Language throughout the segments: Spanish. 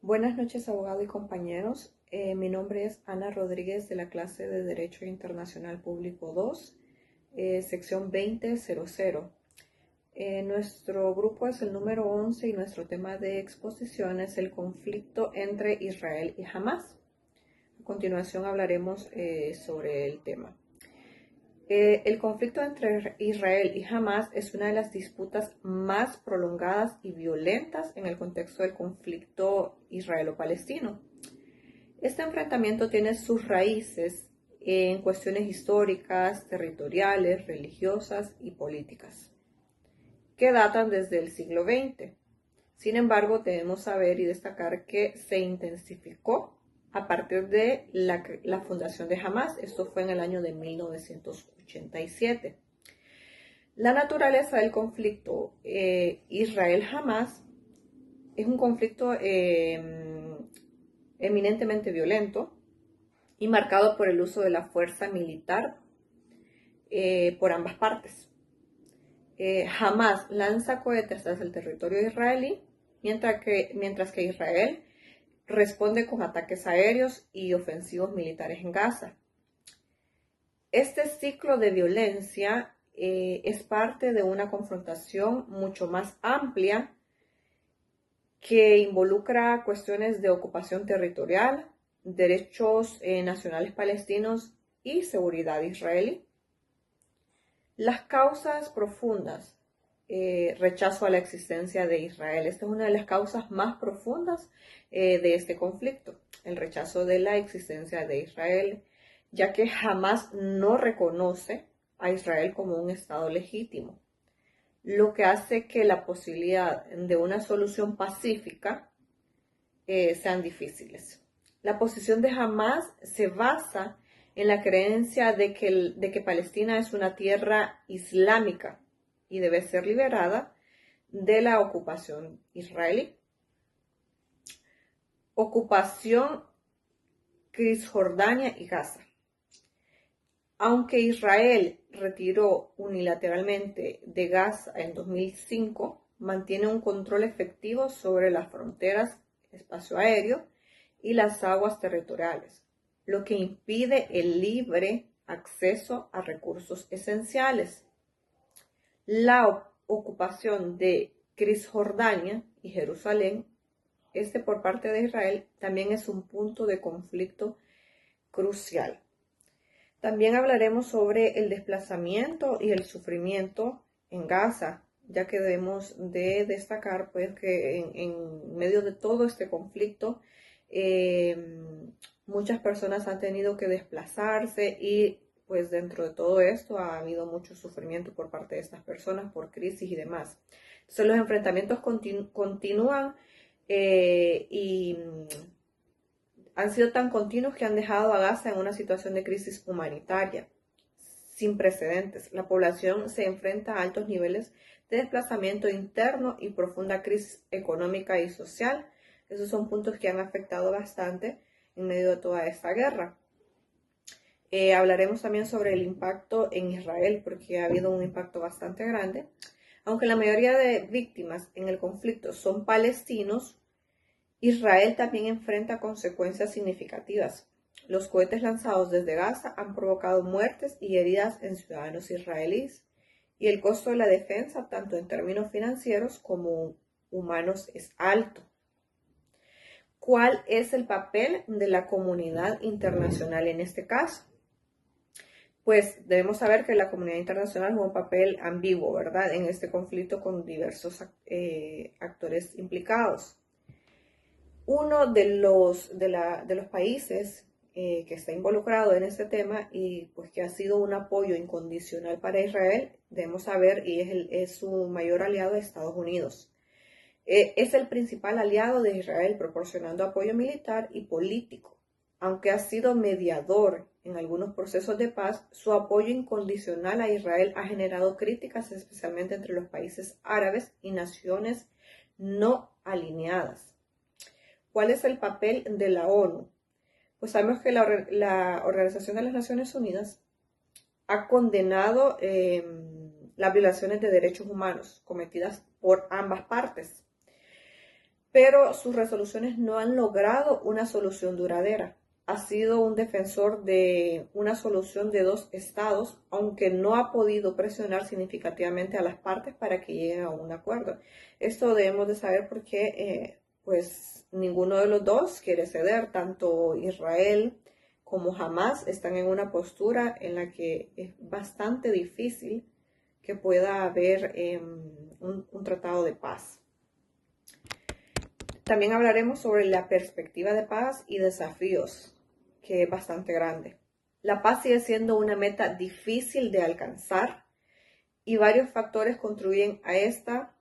Buenas noches, abogado y compañeros. Mi nombre es Ana Rodríguez de la clase de Derecho Internacional Público 2, sección 2000. Nuestro grupo es el número 11 y nuestro tema de exposición es el conflicto entre Israel y Hamás. A continuación hablaremos sobre el tema. El conflicto entre Israel y Hamás es una de las disputas más prolongadas y violentas en el contexto del conflicto israelo-palestino. Este enfrentamiento tiene sus raíces en cuestiones históricas, territoriales, religiosas y políticas, que datan desde el siglo XX. Sin embargo, debemos saber y destacar que se intensificó a partir de la fundación de Hamás. Esto fue en el año de 1987. La naturaleza del conflicto Israel-Hamás es un conflicto eminentemente violento y marcado por el uso de la fuerza militar por ambas partes. Hamás lanza cohetes hacia el territorio israelí, mientras que Israel responde con ataques aéreos y ofensivos militares en Gaza. Este ciclo de violencia es parte de una confrontación mucho más amplia que involucra cuestiones de ocupación territorial, derechos nacionales palestinos y seguridad israelí. Las causas profundas. Rechazo a la existencia de Israel. Esta es una de las causas más profundas de este conflicto, el rechazo de la existencia de Israel, ya que jamás no reconoce a Israel como un Estado legítimo, lo que hace que la posibilidad de una solución pacífica sean difíciles. La posición de Hamás se basa en la creencia de que Palestina es una tierra islámica y debe ser liberada de la ocupación israelí. Ocupación Cisjordania y Gaza. Aunque Israel retiró unilateralmente de Gaza en 2005, mantiene un control efectivo sobre las fronteras, espacio aéreo y las aguas territoriales, lo que impide el libre acceso a recursos esenciales. La ocupación de Cisjordania y Jerusalén, por parte de Israel, también es un punto de conflicto crucial. También hablaremos sobre el desplazamiento y el sufrimiento en Gaza, ya que debemos de destacar pues, que en medio de todo este conflicto muchas personas han tenido que desplazarse y pues dentro de todo esto ha habido mucho sufrimiento por parte de estas personas por crisis y demás. Entonces los enfrentamientos continúan y han sido tan continuos que han dejado a Gaza en una situación de crisis humanitaria sin precedentes. La población se enfrenta a altos niveles de desplazamiento interno y profunda crisis económica y social. Esos son puntos que han afectado bastante en medio de toda esta guerra. Hablaremos también sobre el impacto en Israel, porque ha habido un impacto bastante grande. Aunque la mayoría de víctimas en el conflicto son palestinos, Israel también enfrenta consecuencias significativas. Los cohetes lanzados desde Gaza han provocado muertes y heridas en ciudadanos israelíes, y el costo de la defensa, tanto en términos financieros como humanos, es alto. ¿Cuál es el papel de la comunidad internacional en este caso? Pues debemos saber que la comunidad internacional juega un papel ambiguo, ¿verdad?, en este conflicto con diversos actores implicados. Uno de los países que está involucrado en este tema y pues que ha sido un apoyo incondicional para Israel, debemos saber, y es su mayor aliado, Estados Unidos. Es el principal aliado de Israel, proporcionando apoyo militar y político. Aunque ha sido mediador en algunos procesos de paz, su apoyo incondicional a Israel ha generado críticas, especialmente entre los países árabes y naciones no alineadas. ¿Cuál es el papel de la ONU? Pues sabemos que la Organización de las Naciones Unidas ha condenado las violaciones de derechos humanos cometidas por ambas partes. pero sus resoluciones no han logrado una solución duradera. Ha sido un defensor de una solución de dos estados, aunque no ha podido presionar significativamente a las partes para que lleguen a un acuerdo. Esto debemos de saber porque pues ninguno de los dos quiere ceder, tanto Israel como Hamás están en una postura en la que es bastante difícil que pueda haber un tratado de paz. También hablaremos sobre la perspectiva de paz y desafíos, que es bastante grande. La paz sigue siendo una meta difícil de alcanzar y varios factores contribuyen a esta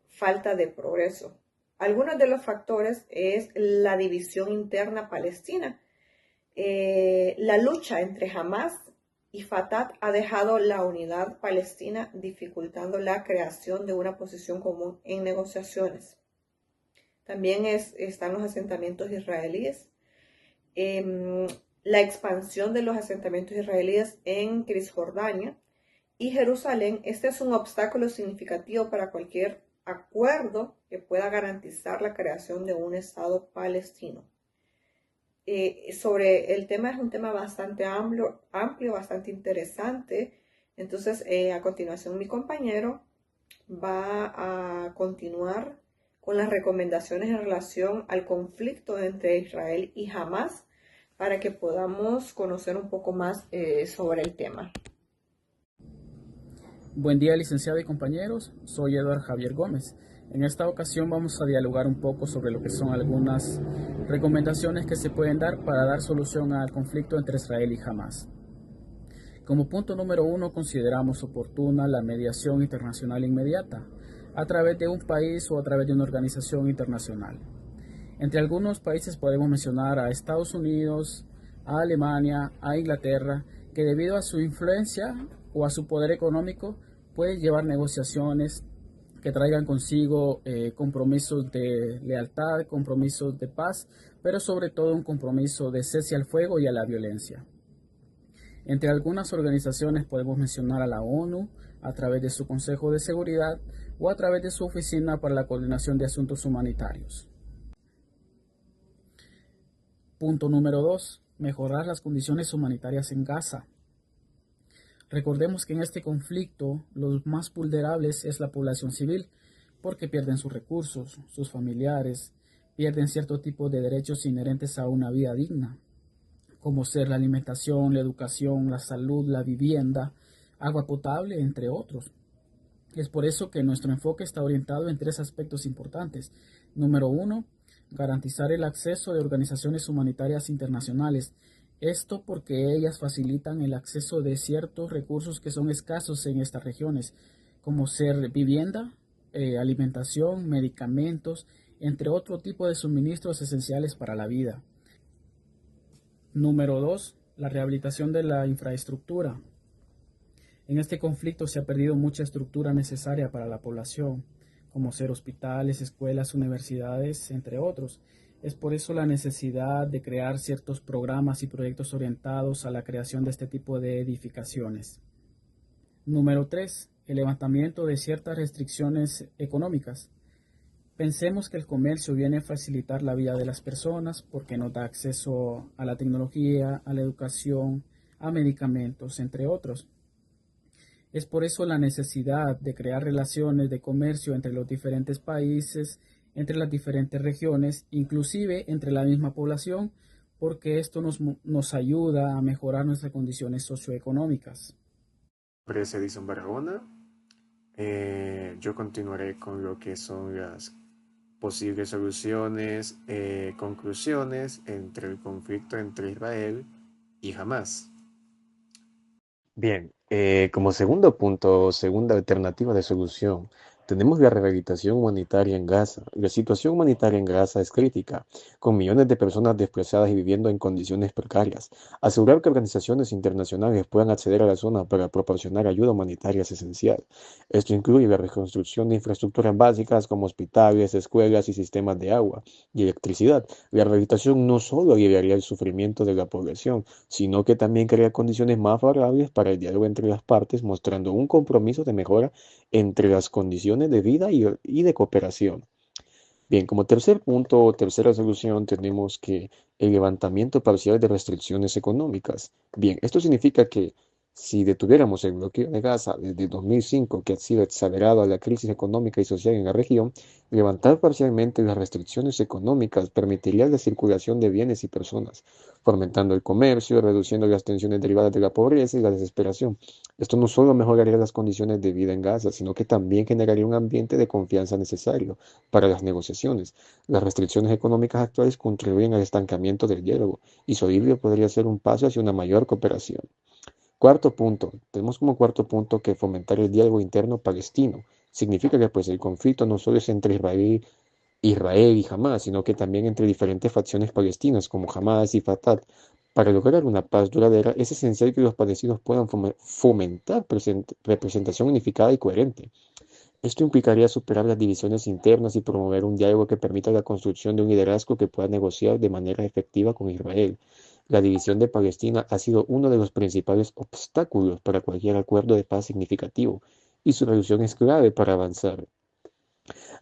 falta de progreso. Algunos de los factores es la división interna palestina. La lucha entre Hamás y Fatah ha dejado la unidad palestina, dificultando la creación de una posición común en negociaciones. También están los asentamientos israelíes. La expansión de los asentamientos israelíes en Cisjordania y Jerusalén. Este es un obstáculo significativo para cualquier acuerdo que pueda garantizar la creación de un Estado palestino. Sobre el tema, es un tema bastante amplio, bastante interesante. Entonces, a continuación, mi compañero va a continuar con las recomendaciones en relación al conflicto entre Israel y Hamás para que podamos conocer un poco más sobre el tema. Buen día, licenciado y compañeros, soy Eduardo Javier Gómez. En esta ocasión vamos a dialogar un poco sobre lo que son algunas recomendaciones que se pueden dar para dar solución al conflicto entre Israel y Hamás. Como punto número 1, consideramos oportuna la mediación internacional inmediata a través de un país o a través de una organización internacional. Entre algunos países podemos mencionar a Estados Unidos, a Alemania, a Inglaterra, que debido a su influencia o a su poder económico pueden llevar negociaciones que traigan consigo compromisos de lealtad, compromisos de paz, pero sobre todo un compromiso de cese al fuego y a la violencia. Entre algunas organizaciones podemos mencionar a la ONU a través de su Consejo de Seguridad o a través de su Oficina para la Coordinación de Asuntos Humanitarios. Punto número 2. Mejorar las condiciones humanitarias en Gaza. Recordemos que en este conflicto los más vulnerables es la población civil, porque pierden sus recursos, sus familiares, pierden cierto tipo de derechos inherentes a una vida digna, como ser la alimentación, la educación, la salud, la vivienda, agua potable, entre otros. Es por eso que nuestro enfoque está orientado en 3 aspectos importantes. Número 1, garantizar el acceso de organizaciones humanitarias internacionales. Esto porque ellas facilitan el acceso de ciertos recursos que son escasos en estas regiones, como ser vivienda, alimentación, medicamentos, entre otro tipo de suministros esenciales para la vida. Número 2, la rehabilitación de la infraestructura. En este conflicto se ha perdido mucha estructura necesaria para la población, como ser hospitales, escuelas, universidades, entre otros. Es por eso la necesidad de crear ciertos programas y proyectos orientados a la creación de este tipo de edificaciones. Número 3. El levantamiento de ciertas restricciones económicas. Pensemos que el comercio viene a facilitar la vida de las personas porque nos da acceso a la tecnología, a la educación, a medicamentos, entre otros. Es por eso la necesidad de crear relaciones de comercio entre los diferentes países, entre las diferentes regiones, inclusive entre la misma población, porque esto nos ayuda a mejorar nuestras condiciones socioeconómicas. Es Edison Barahona. Yo continuaré con lo que son las posibles soluciones, conclusiones entre el conflicto entre Israel y Hamás. Bien, como segundo punto, segunda alternativa de solución, tenemos la rehabilitación humanitaria en Gaza. La situación humanitaria en Gaza es crítica, con millones de personas desplazadas y viviendo en condiciones precarias. Asegurar que organizaciones internacionales puedan acceder a la zona para proporcionar ayuda humanitaria es esencial. Esto incluye la reconstrucción de infraestructuras básicas como hospitales, escuelas y sistemas de agua y electricidad. La rehabilitación no solo aliviaría el sufrimiento de la población, sino que también crea condiciones más favorables para el diálogo entre las partes, mostrando un compromiso de mejora entre las condiciones de vida y de cooperación. Bien, como tercer punto o tercera solución tenemos que el levantamiento parcial de restricciones económicas. Bien, esto significa que si detuviéramos el bloqueo de Gaza desde 2005, que ha sido exagerado a la crisis económica y social en la región, levantar parcialmente las restricciones económicas permitiría la circulación de bienes y personas, fomentando el comercio, reduciendo las tensiones derivadas de la pobreza y la desesperación. Esto no solo mejoraría las condiciones de vida en Gaza, sino que también generaría un ambiente de confianza necesario para las negociaciones. Las restricciones económicas actuales contribuyen al estancamiento del diálogo y su alivio podría ser un paso hacia una mayor cooperación. Cuarto punto, tenemos como cuarto punto que fomentar el diálogo interno palestino. Significa que pues el conflicto no solo es entre Israel y Hamas, sino que también entre diferentes facciones palestinas como Hamas y Fatah. Para lograr una paz duradera es esencial que los palestinos puedan fomentar representación unificada y coherente. Esto implicaría superar las divisiones internas y promover un diálogo que permita la construcción de un liderazgo que pueda negociar de manera efectiva con Israel. La división de Palestina ha sido uno de los principales obstáculos para cualquier acuerdo de paz significativo, y su resolución es clave para avanzar.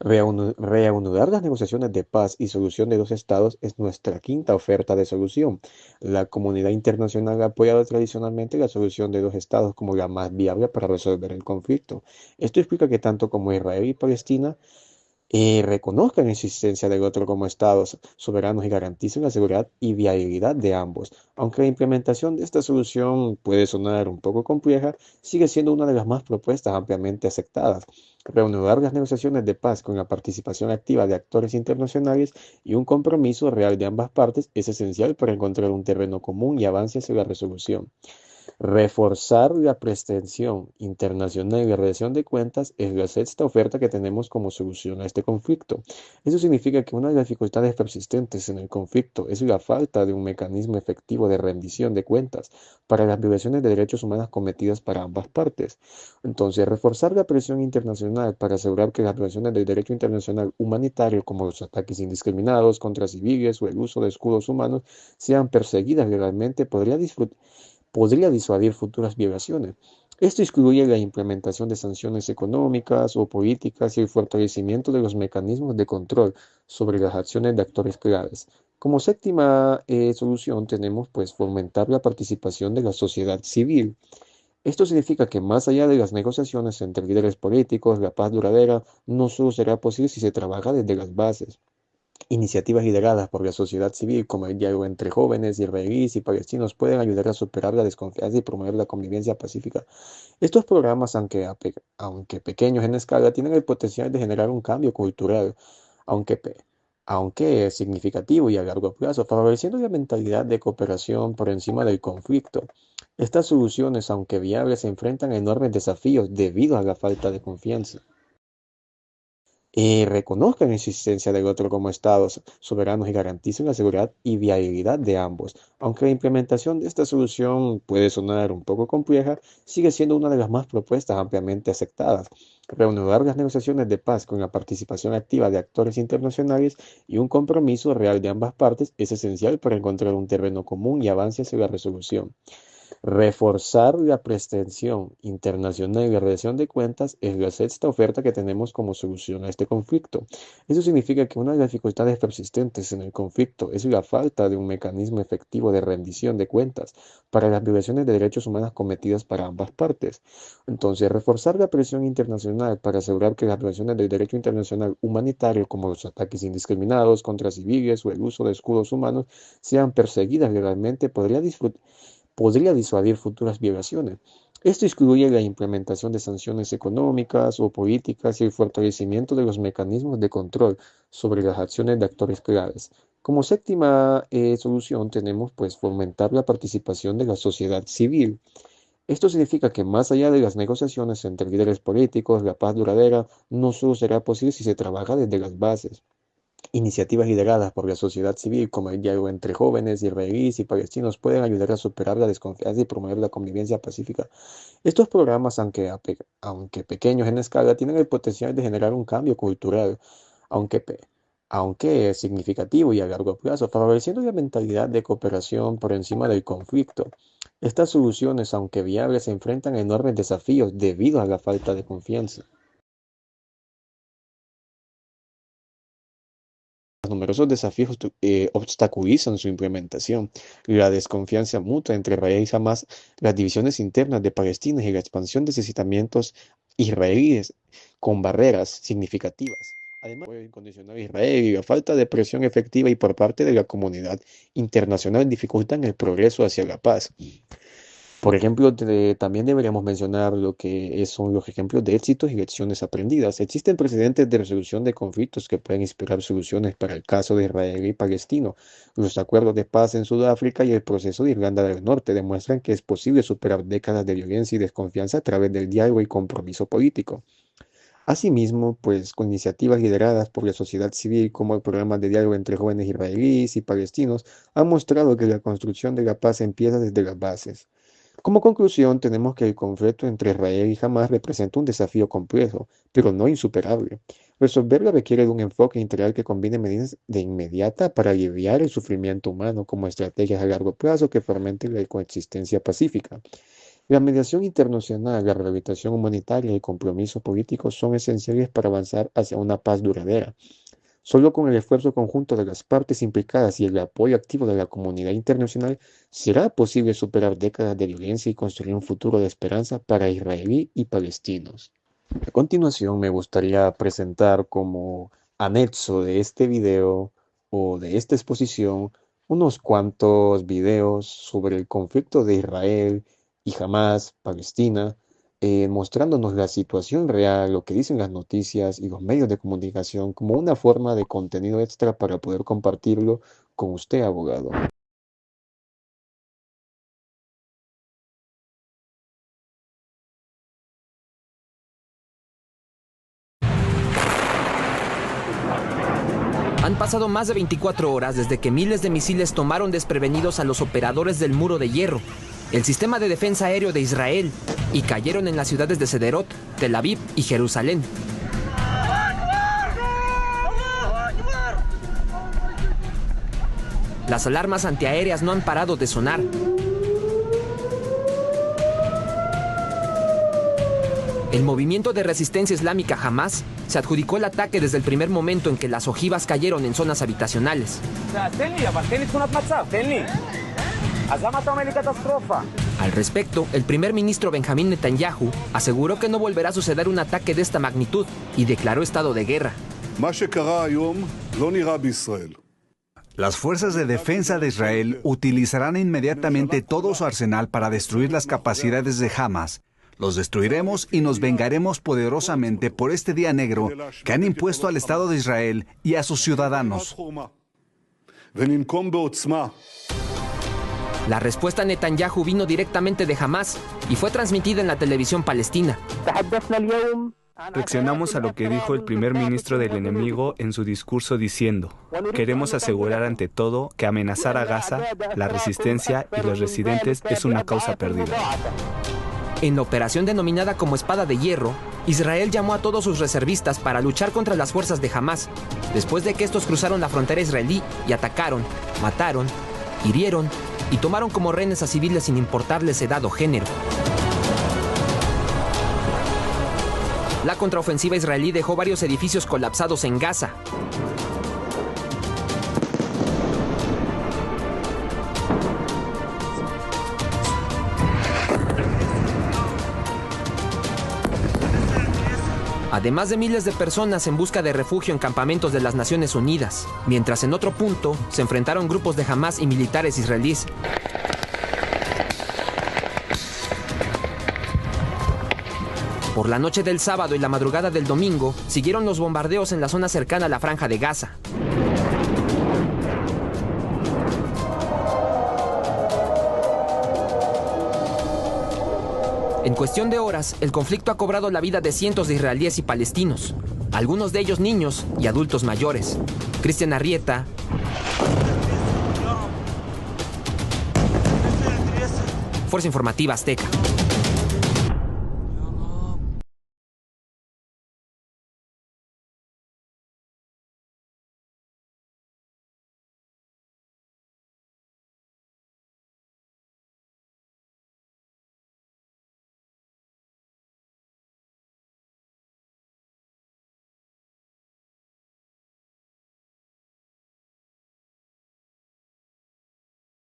Reanudar las negociaciones de paz y solución de dos estados es nuestra quinta oferta de solución. La comunidad internacional ha apoyado tradicionalmente la solución de dos estados como la más viable para resolver el conflicto. Esto explica que tanto como Israel y Palestina reconozcan la existencia del otro como estados soberanos y garanticen la seguridad y viabilidad de ambos. Aunque la implementación de esta solución puede sonar un poco compleja, sigue siendo una de las más propuestas ampliamente aceptadas. Reanudar las negociaciones de paz con la participación activa de actores internacionales y un compromiso real de ambas partes es esencial para encontrar un terreno común y avance hacia la resolución. Reforzar la pretensión internacional y la rendición de cuentas es la sexta oferta que tenemos como solución a este conflicto. Eso significa que una de las dificultades persistentes en el conflicto es la falta de un mecanismo efectivo de rendición de cuentas para las violaciones de derechos humanos cometidas para ambas partes. Entonces, reforzar la presión internacional para asegurar que las violaciones del derecho internacional humanitario, como los ataques indiscriminados contra civiles o el uso de escudos humanos, sean perseguidas legalmente, podría disuadir futuras violaciones. Esto excluye la implementación de sanciones económicas o políticas y el fortalecimiento de los mecanismos de control sobre las acciones de actores claves. Como séptima solución tenemos pues fomentar la participación de la sociedad civil. Esto significa que más allá de las negociaciones entre líderes políticos, la paz duradera no solo será posible si se trabaja desde las bases. Iniciativas lideradas por la sociedad civil, como el diálogo entre jóvenes israelíes y palestinos, pueden ayudar a superar la desconfianza y promover la convivencia pacífica. Estos programas, aunque pequeños en escala, tienen el potencial de generar un cambio cultural, aunque, aunque es significativo y a largo plazo, favoreciendo la mentalidad de cooperación por encima del conflicto. Estas soluciones, aunque viables, se enfrentan a enormes desafíos debido a la falta de confianza. Reconozcan la existencia del otro como estados soberanos y garanticen la seguridad y viabilidad de ambos. Aunque la implementación de esta solución puede sonar un poco compleja, sigue siendo una de las más propuestas ampliamente aceptadas. Reanudar las negociaciones de paz con la participación activa de actores internacionales y un compromiso real de ambas partes es esencial para encontrar un terreno común y avance hacia la resolución. Reforzar la pretensión internacional y la rendición de cuentas es la sexta oferta que tenemos como solución a este conflicto. Eso significa que una de las dificultades persistentes en el conflicto es la falta de un mecanismo efectivo de rendición de cuentas para las violaciones de derechos humanos cometidas para ambas partes. Entonces, reforzar la presión internacional para asegurar que las violaciones del derecho internacional humanitario, como los ataques indiscriminados contra civiles o el uso de escudos humanos, sean perseguidas legalmente, podría disuadir futuras violaciones. Esto excluye la implementación de sanciones económicas o políticas y el fortalecimiento de los mecanismos de control sobre las acciones de actores claves. Como séptima solución tenemos pues fomentar la participación de la sociedad civil. Esto significa que más allá de las negociaciones entre líderes políticos, la paz duradera no solo será posible si se trabaja desde las bases. Iniciativas lideradas por la sociedad civil, como el diálogo entre jóvenes israelíes y palestinos, pueden ayudar a superar la desconfianza y promover la convivencia pacífica. Estos programas, aunque pequeños en escala, tienen el potencial de generar un cambio cultural, aunque, aunque es significativo y a largo plazo, favoreciendo la mentalidad de cooperación por encima del conflicto. Estas soluciones, aunque viables, se enfrentan a enormes desafíos debido a la falta de confianza. numerosos desafíos obstaculizan su implementación. La desconfianza mutua entre Israel y Hamas, las divisiones internas de Palestina y la expansión de asentamientos israelíes con barreras significativas. Además, el apoyo incondicional a Israel y la falta de presión efectiva y por parte de la comunidad internacional dificultan el progreso hacia la paz. Por ejemplo, también deberíamos mencionar lo que son los ejemplos de éxitos y lecciones aprendidas. Existen precedentes de resolución de conflictos que pueden inspirar soluciones para el caso de Israel y Palestino. Los acuerdos de paz en Sudáfrica y el proceso de Irlanda del Norte demuestran que es posible superar décadas de violencia y desconfianza a través del diálogo y compromiso político. Asimismo, pues con iniciativas lideradas por la sociedad civil como el programa de diálogo entre jóvenes israelíes y palestinos han mostrado que la construcción de la paz empieza desde las bases. Como conclusión, tenemos que el conflicto entre Israel y Hamas representa un desafío complejo, pero no insuperable. Resolverlo requiere de un enfoque integral que combine medidas de inmediata para aliviar el sufrimiento humano como estrategias a largo plazo que fomenten la coexistencia pacífica. La mediación internacional, la rehabilitación humanitaria y el compromiso político son esenciales para avanzar hacia una paz duradera. Solo con el esfuerzo conjunto de las partes implicadas y el apoyo activo de la comunidad internacional será posible superar décadas de violencia y construir un futuro de esperanza para israelí y palestinos. A continuación, me gustaría presentar como anexo de este video o de esta exposición unos cuantos videos sobre el conflicto de Israel y Hamas, Palestina, mostrándonos la situación real, lo que dicen las noticias y los medios de comunicación como una forma de contenido extra para poder compartirlo con usted, abogado. Han pasado más de 24 horas desde que miles de misiles tomaron desprevenidos a los operadores del Muro de Hierro, el sistema de defensa aéreo de Israel, y cayeron en las ciudades de Sderot, Tel Aviv y Jerusalén. Las alarmas antiaéreas no han parado de sonar. El movimiento de resistencia islámica Hamas se adjudicó el ataque desde el primer momento en que las ojivas cayeron en zonas habitacionales. Al respecto, el primer ministro Benjamín Netanyahu aseguró que no volverá a suceder un ataque de esta magnitud y declaró estado de guerra. Las fuerzas de defensa de Israel utilizarán inmediatamente todo su arsenal para destruir las capacidades de Hamas. Los destruiremos y nos vengaremos poderosamente por este día negro que han impuesto al Estado de Israel y a sus ciudadanos. La respuesta a Netanyahu vino directamente de Hamas y fue transmitida en la televisión palestina. Reaccionamos a lo que dijo el primer ministro del enemigo en su discurso diciendo: queremos asegurar ante todo que amenazar a Gaza, la resistencia y los residentes es una causa perdida. En la operación denominada como Espada de Hierro, Israel llamó a todos sus reservistas para luchar contra las fuerzas de Hamas, después de que estos cruzaron la frontera israelí y atacaron, mataron, hirieron y tomaron como rehenes a civiles sin importarles edad o género. La contraofensiva israelí dejó varios edificios colapsados en Gaza. Además de miles de personas en busca de refugio en campamentos de las Naciones Unidas, mientras en otro punto se enfrentaron grupos de Hamas y militares israelíes. Por la noche del sábado y la madrugada del domingo, siguieron los bombardeos en la zona cercana a la Franja de Gaza. En cuestión de horas, el conflicto ha cobrado la vida de cientos de israelíes y palestinos, algunos de ellos niños y adultos mayores. Cristian Arrieta, Fuerza Informativa Azteca.